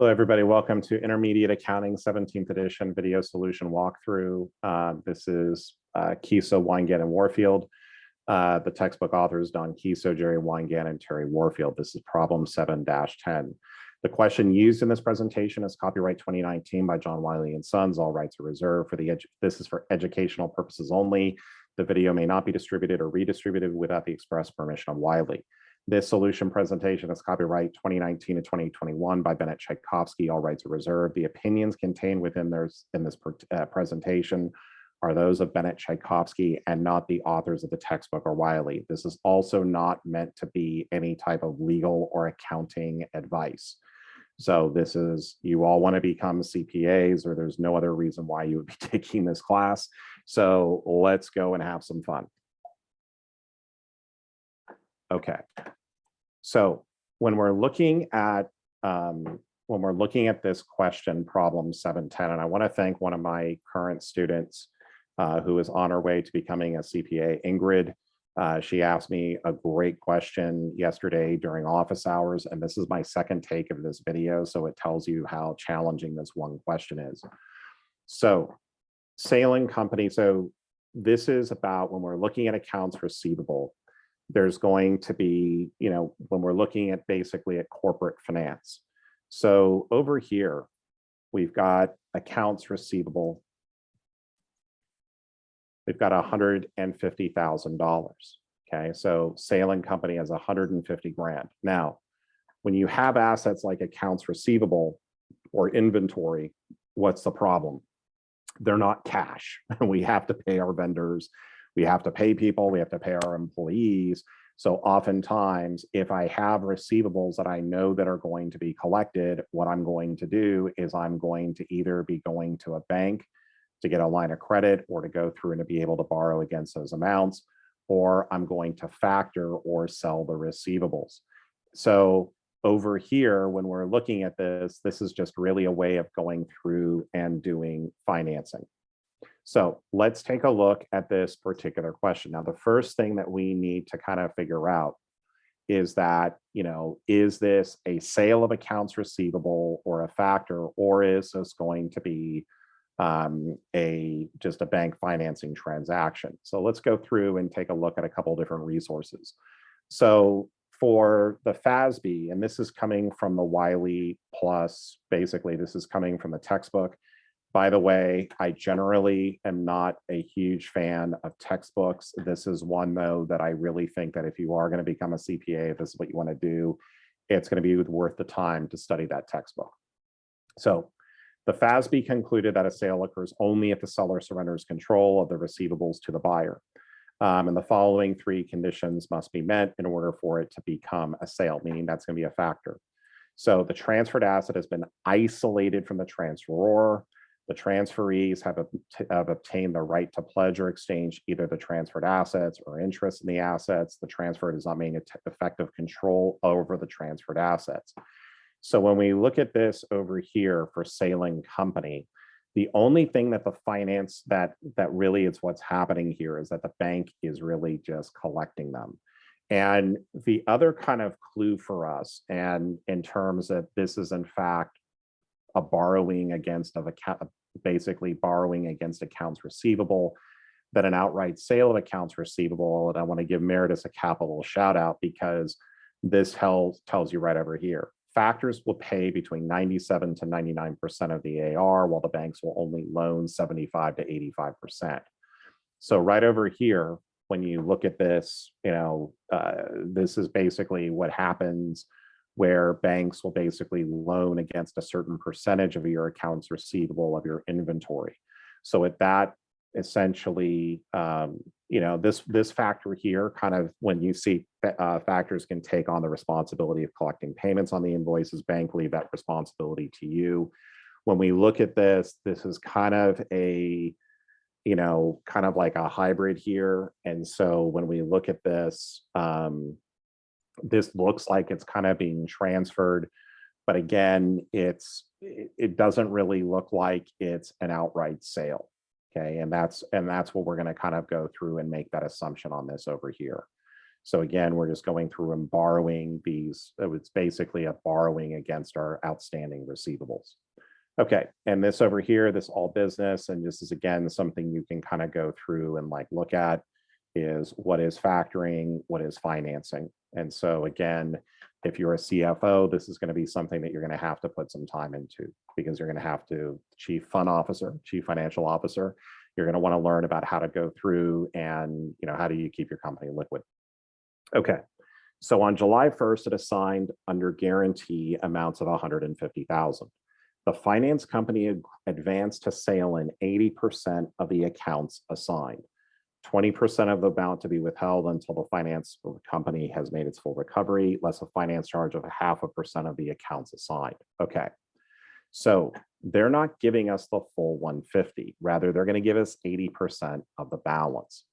Hello, everybody. Welcome to Intermediate Accounting 17th edition video solution walkthrough. This is Kiso, Weingan, and Warfield. The textbook authors, Don Kiso, Jerry Weingan, and Terry Warfield. This is problem 7-10. The question used in this presentation is copyright 2019 by John Wiley and Sons. All rights are reserved. This is for educational purposes only. The video may not be distributed or redistributed without the express permission of Wiley. This solution presentation is copyright 2019 to 2021 by Bennett Tchaikovsky. All rights are reserved. The opinions contained within this presentation are those of Bennett Tchaikovsky and not the authors of the textbook or Wiley. This is also not meant to be any type of legal or accounting advice. So this is, you all want to become CPAs, or there's no other reason why you would be taking this class. So let's go and have some fun. Okay, so when we're looking at this question, problem 710, and I want to thank one of my current students who is on her way to becoming a CPA, Ingrid. She asked me a great question yesterday during office hours, and this is my second take of this video, so it tells you how challenging this one question is. So, sale and company. So this is about when we're looking at accounts receivable. There's going to be, when we're looking at basically at corporate finance. So over here, we've got accounts receivable. We've got $150,000. Okay, so sale and company has 150 grand. Now, when you have assets like accounts receivable or inventory, what's the problem? They're not cash. We have to pay our vendors. We have to pay people, we have to pay our employees. So oftentimes, if I have receivables that I know that are going to be collected, what I'm going to do is I'm going to either be going to a bank to get a line of credit or to go through and to be able to borrow against those amounts, or I'm going to factor or sell the receivables. So over here, when we're looking at this, this is just really a way of going through and doing financing. So let's take a look at this particular question. Now, the first thing that we need to kind of figure out is that, is this a sale of accounts receivable or a factor, or is this going to be just a bank financing transaction? So let's go through and take a look at a couple different resources. So for the FASB, and this is coming from the Wiley Plus, basically this is coming from the textbook. By the way, I generally am not a huge fan of textbooks. This is one, though, that I really think that if you are going to become a CPA, if this is what you want to do, it's going to be worth the time to study that textbook. So the FASB concluded that a sale occurs only if the seller surrenders control of the receivables to the buyer. And the following three conditions must be met in order for it to become a sale, meaning that's going to be a factor. So the transferred asset has been isolated from the transferor. The transferees have obtained the right to pledge or exchange either the transferred assets or interest in the assets. The transfer does not mean effective control over the transferred assets. So when we look at this over here for sale and company, the only thing that the finance that really is what's happening here is that the bank is really just collecting them. And the other kind of clue for us, and in terms that this is in fact a borrowing against basically borrowing against accounts receivable, that an outright sale of accounts receivable, and I want to give Meredith a capital shout out because this tells you right over here. Factors will pay between 97 to 99% of the AR, while the banks will only loan 75 to 85%. So right over here, when you look at this, this is basically what happens where banks will basically loan against a certain percentage of your accounts receivable of your inventory. So at that, essentially, this factor here, kind of when you see factors can take on the responsibility of collecting payments on the invoices, bank leave that responsibility to you. When we look at this, this is kind of a, kind of like a hybrid here. And so when we look at this, this looks like it's kind of being transferred, but again, it doesn't really look like it's an outright sale. Okay, and that's what we're going to kind of go through and make that assumption on this over here. So again, we're just going through and borrowing these. It's basically a borrowing against our outstanding receivables. Okay, and this over here, this all business, and this is again something you can kind of go through and like look at is what is factoring, what is financing. And so again, if you're a CFO, this is going to be something that you're going to have to put some time into, because you're going to have to, chief fund officer, chief financial officer, you're going to want to learn about how to go through and, how do you keep your company liquid? Okay, so on July 1st, it assigned under guarantee amounts of 150,000. The finance company advanced to sale in 80% of the accounts assigned. 20% of the amount to be withheld until the finance company has made its full recovery, less a finance charge of 0.5% of the accounts assigned. Okay, so they're not giving us the full 150. Rather, they're going to give us 80% of the balance,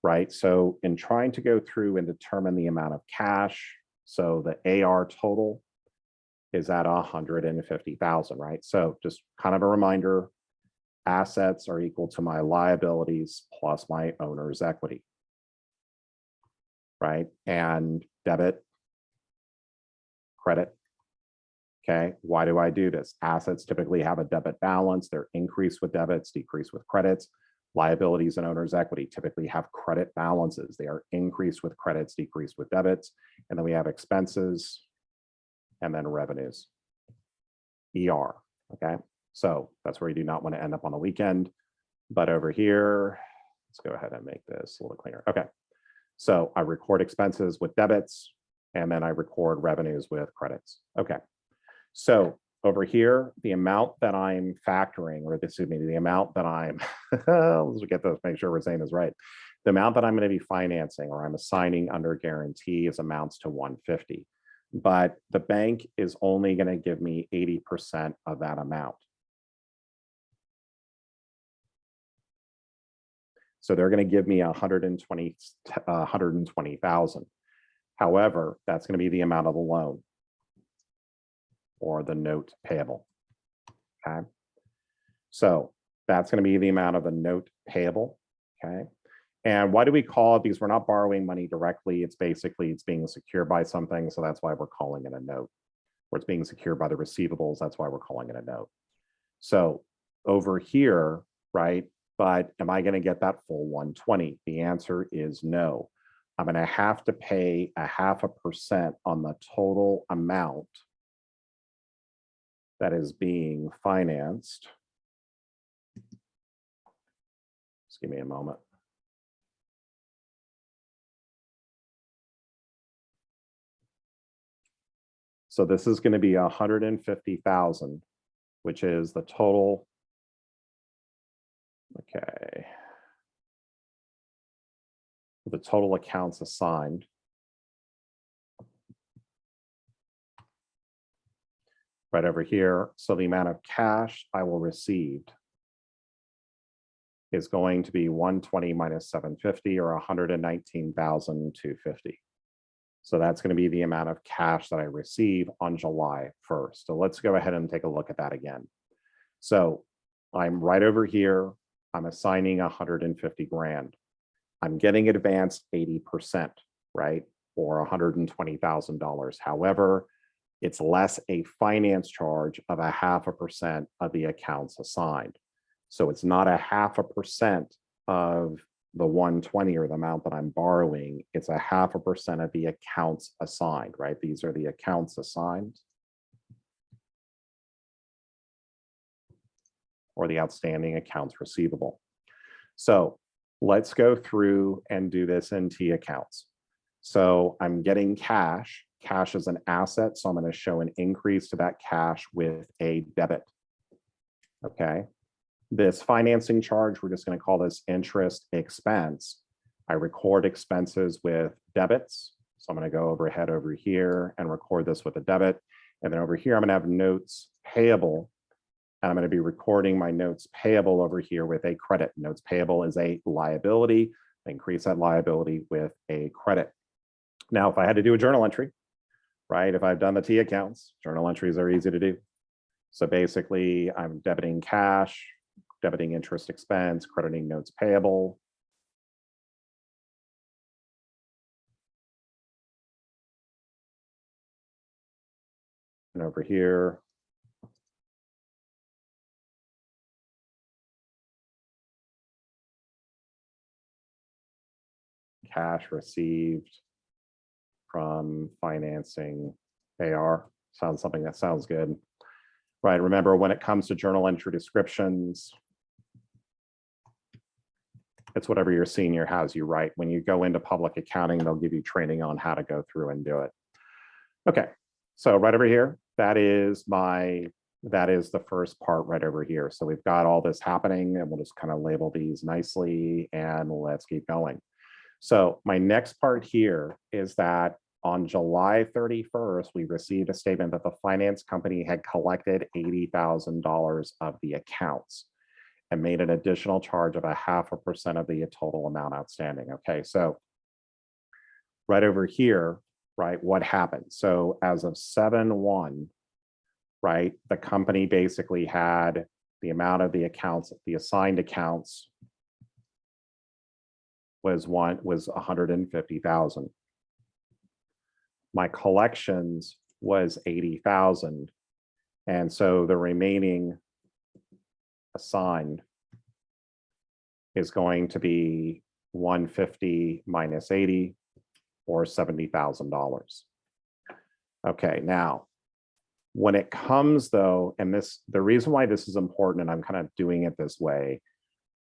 right? So in trying to go through and determine the amount of cash, so the AR total is at 150,000, right? So just kind of a reminder, assets are equal to my liabilities plus my owner's equity, right? And debit, credit. Okay, why do I do this? Assets typically have a debit balance. They're increased with debits, decreased with credits. Liabilities and owner's equity typically have credit balances. They are increased with credits, decreased with debits. And then we have expenses and then revenues, ER, okay? So that's where you do not want to end up on the weekend. But over here, let's go ahead and make this a little cleaner. Okay, so I record expenses with debits, and then I record revenues with credits. Okay, so over here, the amount that I'm factoring, or excuse me, the amount that I'm, let's get those, make sure we're saying this right. The amount that I'm going to be financing or I'm assigning under guarantee is amounts to 150. But the bank is only going to give me 80% of that amount. So they're going to give me 120,000. However, that's going to be the amount of the loan or the note payable. Okay. So that's going to be the amount of the note payable. Okay. And why do we call it? Because we're not borrowing money directly. It's basically, it's being secured by something. So that's why we're calling it a note. Or it's being secured by the receivables. That's why we're calling it a note. So over here, right? But am I going to get that full 120? The answer is no. I'm going to have to pay 0.5% on the total amount that is being financed. Just give me a moment. So this is going to be 150,000, which is the total. Okay. The total accounts assigned. Right over here. So the amount of cash I will receive is going to be 120 minus 750 or 119,250. So that's going to be the amount of cash that I receive on July 1st. So let's go ahead and take a look at that again. So I'm right over here. I'm assigning 150 grand. I'm getting advanced 80%, right? Or $120,000. However, it's less a finance charge of 0.5% of the accounts assigned. So it's not 0.5% of the 120 or the amount that I'm borrowing. It's 0.5% of the accounts assigned, right? These are the accounts assigned or the outstanding accounts receivable. So let's go through and do this in T accounts. So I'm getting cash. Cash is an asset, so I'm going to show an increase to that cash with a debit. Okay. This financing charge, we're just going to call this interest expense. I record expenses with debits. So I'm going to go overhead over here and record this with a debit. And then over here, I'm going to have notes payable. And I'm going to be recording my notes payable over here with a credit. Notes payable is a liability. I increase that liability with a credit. Now, if I had to do a journal entry, right? If I've done the T accounts, journal entries are easy to do. So basically, I'm debiting cash, debiting interest expense, crediting notes payable. And over here, cash received from financing AR. Sounds something that sounds good. Right, remember when it comes to journal entry descriptions, it's whatever your senior has you write. When you go into public accounting, they'll give you training on how to go through and do it. Okay, so right over here, that is the first part right over here. So we've got all this happening and we'll just kind of label these nicely and let's keep going. So my next part here is that on July 31st, we received a statement that the finance company had collected $80,000 of the accounts and made an additional charge of 0.5% of the total amount outstanding. Okay, so right over here, right, what happened? So as of 7/1, right, the company basically had the amount of the accounts, the assigned accounts was 150,000. My collections was 80,000. And so the remaining assigned is going to be 150 minus 80 or $70,000. Okay, now when it comes though, and the reason why this is important and I'm kind of doing it this way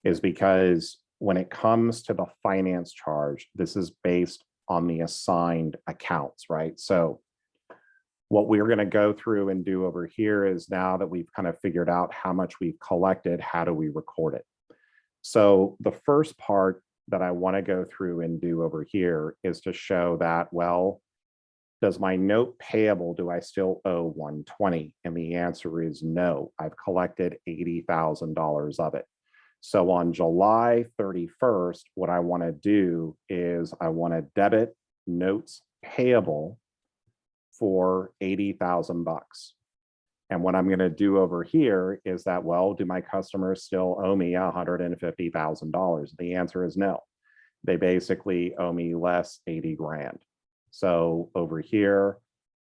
is because when it comes to the finance charge, this is based on the assigned accounts, right? So what we're going to go through and do over here is now that we've kind of figured out how much we've collected, how do we record it? So the first part that I want to go through and do over here is to show that, well, does my note payable, do I still owe 120? And the answer is no, I've collected $80,000 of it. So on July 31st, what I want to do is I want to debit notes payable for 80,000 bucks. And what I'm going to do over here is that, well, do my customers still owe me $150,000? The answer is no. They basically owe me less 80 grand. So over here,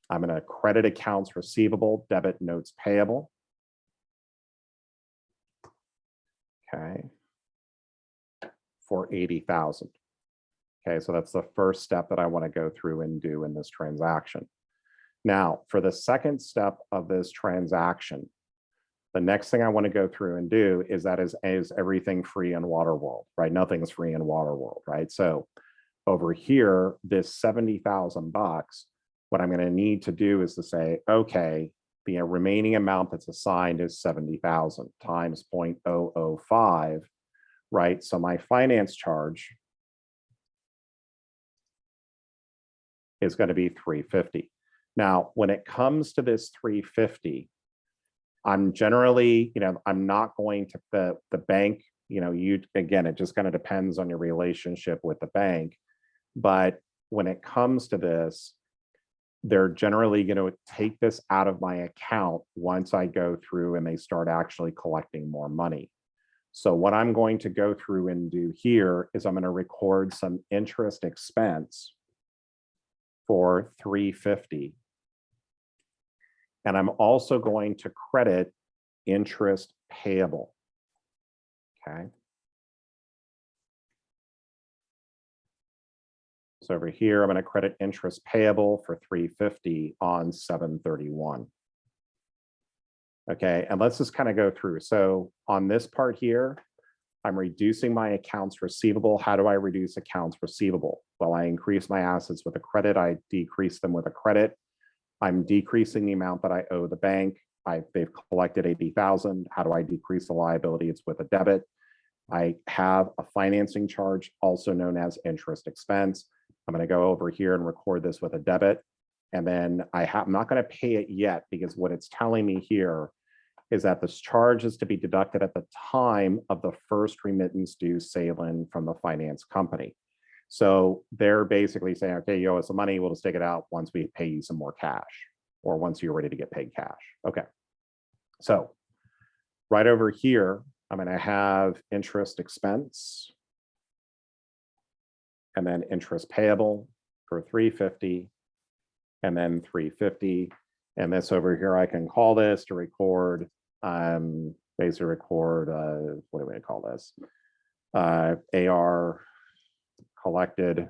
I'm going to credit accounts receivable, debit notes payable. Okay, for 80,000. Okay, so that's the first step that I want to go through and do in this transaction. Now, for the second step of this transaction, the next thing I want to go through and do is that is everything free in Waterworld, right? Nothing's free in Waterworld, right? So over here, this 70,000 bucks, what I'm going to need to do is to say, okay, the remaining amount that's assigned is 70,000 times 0.005, right? So my finance charge is going to be 350. Now, when it comes to this 350, I'm generally, I'm not going to the bank, again, it just kind of depends on your relationship with the bank. But when it comes to this, they're generally going to take this out of my account once I go through and they start actually collecting more money. So what I'm going to go through and do here is I'm going to record some interest expense for 350. And I'm also going to credit interest payable. Okay. So over here, I'm going to credit interest payable for 350 on 7/31. Okay, and let's just kind of go through. So on this part here, I'm reducing my accounts receivable. How do I reduce accounts receivable? Well, I increase my assets with a credit. I decrease them with a credit. I'm decreasing the amount that I owe the bank. They've collected 80,000. How do I decrease the liability? It's with a debit. I have a financing charge, also known as interest expense. I'm going to go over here and record this with a debit. And then I'm not going to pay it yet because what it's telling me here is that this charge is to be deducted at the time of the first remittance due sail-in from the finance company. So they're basically saying, okay, you owe us some money, we'll just take it out once we pay you some more cash or once you're ready to get paid cash. Okay, so right over here, I'm going to have interest expense and then interest payable for 350 and then 350. And this over here, I can call this to record, basically record, what do we call this? AR collected,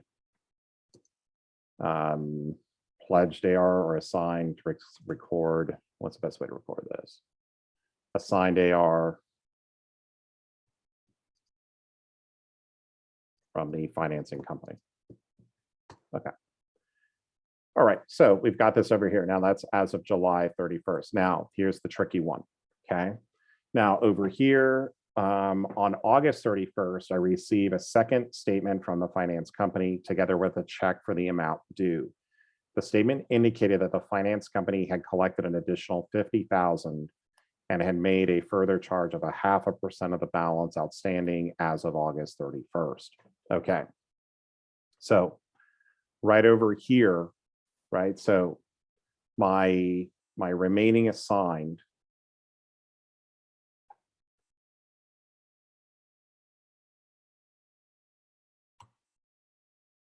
pledged AR or assigned to record. What's the best way to record this? Assigned AR from the financing company. Okay. All right, so we've got this over here. Now that's as of July 31st. Now, here's the tricky one, okay? Now over here, on August 31st, I receive a second statement from the finance company together with a check for the amount due. The statement indicated that the finance company had collected an additional $50,000 and had made a further charge of 0.5% of the balance outstanding as of August 31st. Okay, so right over here, right? So my remaining assigned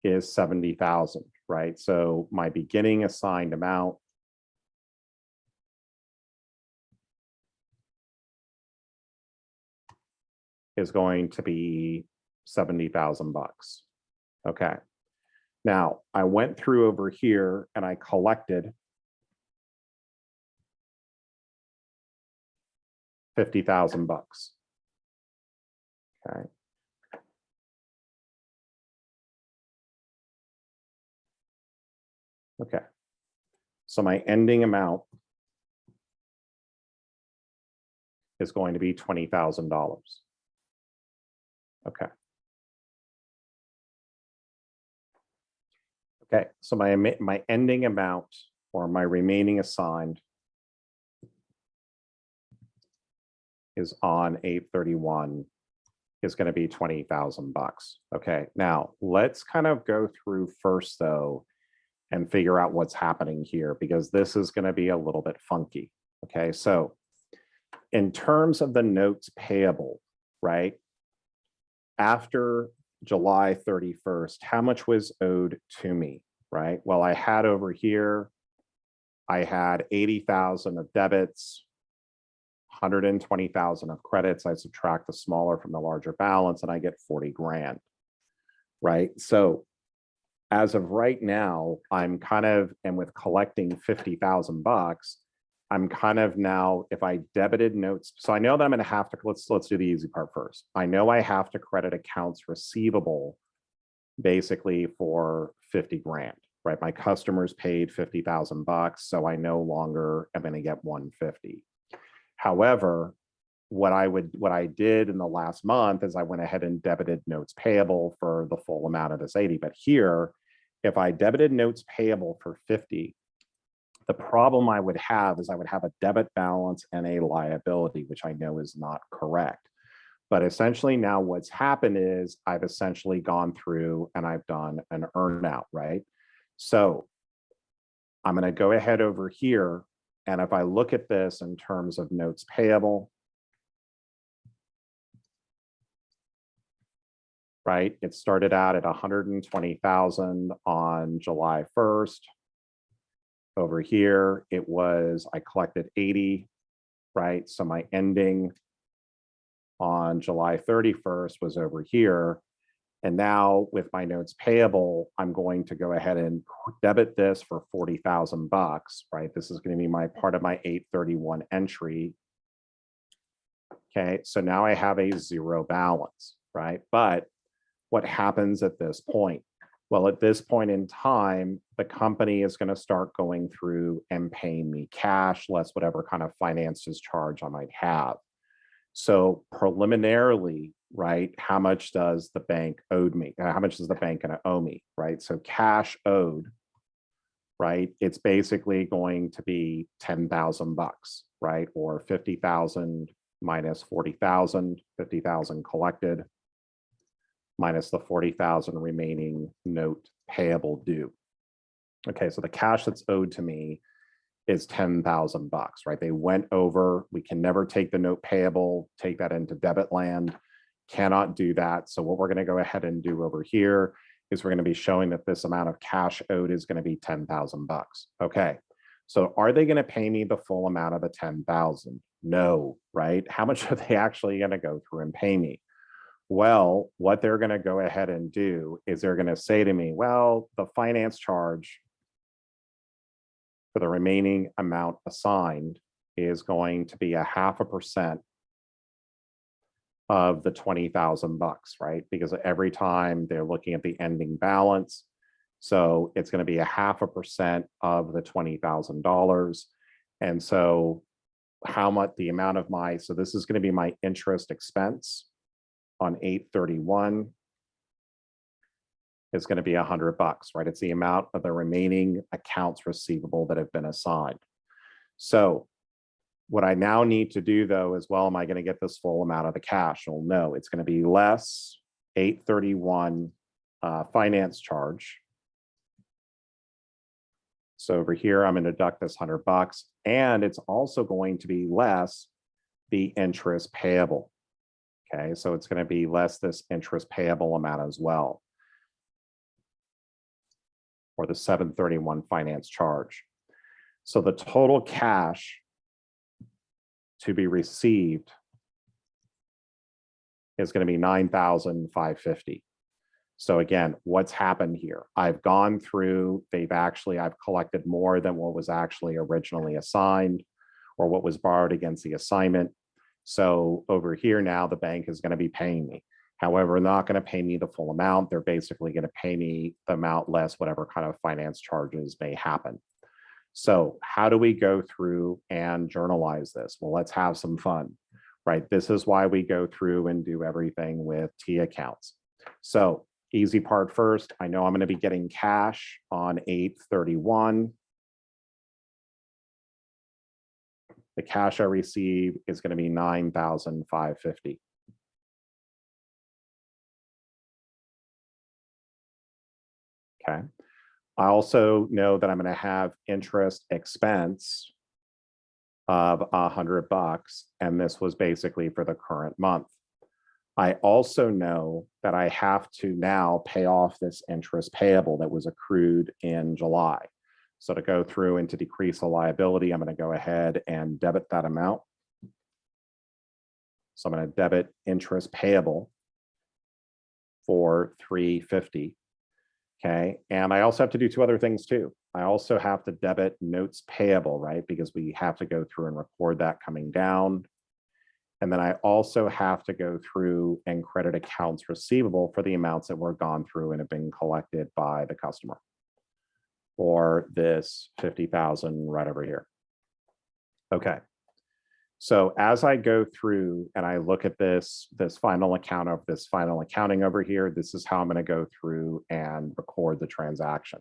is 70,000, right? So my beginning assigned amount is going to be 70,000 bucks. Okay. Now I went through over here and I collected 50,000 bucks. Okay. Okay. So my ending amount is going to be $20,000. Okay. Okay, so my ending amount or my remaining assigned is on 8/31 is going to be 20,000 bucks. Okay, now let's kind of go through first though and figure out what's happening here because this is going to be a little bit funky. Okay, so in terms of the notes payable, right? After July 31st, how much was owed to me, right? Well, I had over here, I had 80,000 of debits, 120,000 of credits. I subtract the smaller from the larger balance and I get 40 grand, right? So as of right now, I'm kind of, and with collecting 50,000 bucks, I'm kind of now, if I debited notes, so I know that I'm going to have to, let's do the easy part first. I know I have to credit accounts receivable basically for 50 grand, right? My customers paid 50,000 bucks, so I no longer am going to get 150. However, what I did in the last month is I went ahead and debited notes payable for the full amount of this 80. But here, if I debited notes payable for 50, the problem I would have is I would have a debit balance and a liability, which I know is not correct. But essentially now what's happened is I've essentially gone through and I've done an earnout, right? So I'm going to go ahead over here. And if I look at this in terms of notes payable, right? It started out at 120,000 on July 1st. Over here, it was, I collected 80, right? So my ending on July 31st was over here. And now with my notes payable, I'm going to go ahead and debit this for 40,000 bucks, right? This is going to be my part of my 8/31 entry. Okay, so now I have a zero balance, right? But what happens at this point? Well, at this point in time, the company is going to start going through and paying me cash, less whatever kind of finances charge I might have. So preliminarily, right, how much does the bank owe me? How much is the bank going to owe me, right? So cash owed, right? It's basically going to be 10,000 bucks, right? Or 50,000 minus 40,000, 50,000 collected, minus the 40,000 remaining note payable due. Okay, so the cash that's owed to me is 10,000 bucks, right? They went over, we can never take the note payable, take that into debit land, cannot do that. So what we're gonna go ahead and do over here is we're gonna be showing that this amount of cash owed is gonna be 10,000 bucks. Okay, So are they going to pay me the full amount of the 10,000? No, right? How much are they actually going to go through and pay me? Well, what they're going to go ahead and do is they're going to say to me, well, the finance charge for the remaining amount assigned is going to be 0.5% of the 20,000 bucks, right? Because every time they're looking at the ending balance, so it's going to be 0.5% of the $20,000. And so how much the amount of my, so this is going to be my interest expense on 8/31 is going to be $100, right? It's the amount of the remaining accounts receivable that have been assigned. So what I now need to do though is, well, am I going to get this full amount of the cash? Well, no, it's going to be less 8/31 finance charge. So over here, I'm going to deduct this $100, and it's also going to be less the interest payable. Okay, so it's going to be less this interest payable amount as well, or the 7/31 finance charge. So the total cash to be received is going to be $9,550. So again, what's happened here? I've gone through, I've collected more than what was actually originally assigned or what was borrowed against the assignment. So over here now, the bank is going to be paying me. However, they're not going to pay me the full amount. They're basically going to pay me the amount less whatever kind of finance charges may happen. So how do we go through and journalize this? Well, let's have some fun, right? This is why we go through and do everything with T accounts. So easy part first, I know I'm going to be getting cash on 8/31. The cash I receive is going to be $9,550. Okay. I also know that I'm going to have interest expense of $100, and this was basically for the current month. I also know that I have to now pay off this interest payable that was accrued in July. So to go through and to decrease the liability, I'm going to go ahead and debit that amount. So I'm going to debit interest payable for $350. Okay, and I also have to do two other things too. I also have to debit notes payable, right? Because we have to go through and record that coming down. And then I also have to go through and credit accounts receivable for the amounts that were gone through and have been collected by the customer, or this 50,000 right over here. Okay. So as I go through and I look at this final account of this final accounting over here, this is how I'm going to go through and record the transaction.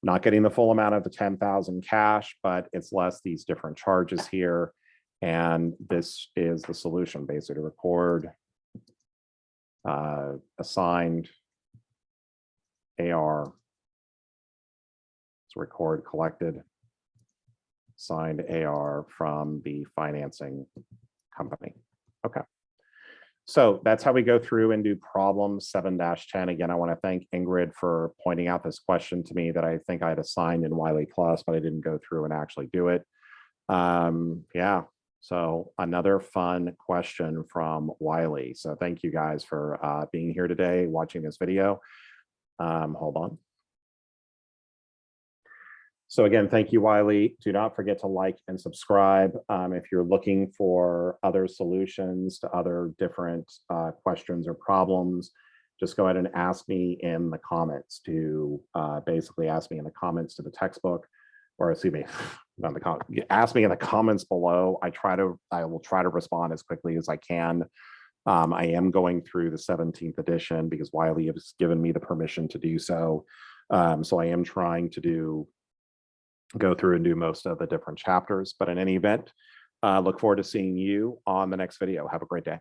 Not getting the full amount of the 10,000 cash, but it's less these different charges here. And this is the solution, basically, to record assigned AR. Let's record collected signed AR from the financing company. Okay. So that's how we go through and do problem 7-10. Again, I want to thank Ingrid for pointing out this question to me that I think I had assigned in Wiley Plus, but I didn't go through and actually do it. Yeah. So another fun question from Wiley. So thank you guys for being here today, watching this video. Hold on. So again, thank you, Wiley. Do not forget to like and subscribe. If you're looking for other solutions to other different questions or problems, just go ahead and ask me in the comments to basically ask me in the comments to the textbook, or excuse me, not the comment. Ask me in the comments below. I will try to respond as quickly as I can. I am going through the 17th edition because Wiley has given me the permission to do so. So I am trying to go through and do most of the different chapters, but in any event, look forward to seeing you on the next video. Have a great day.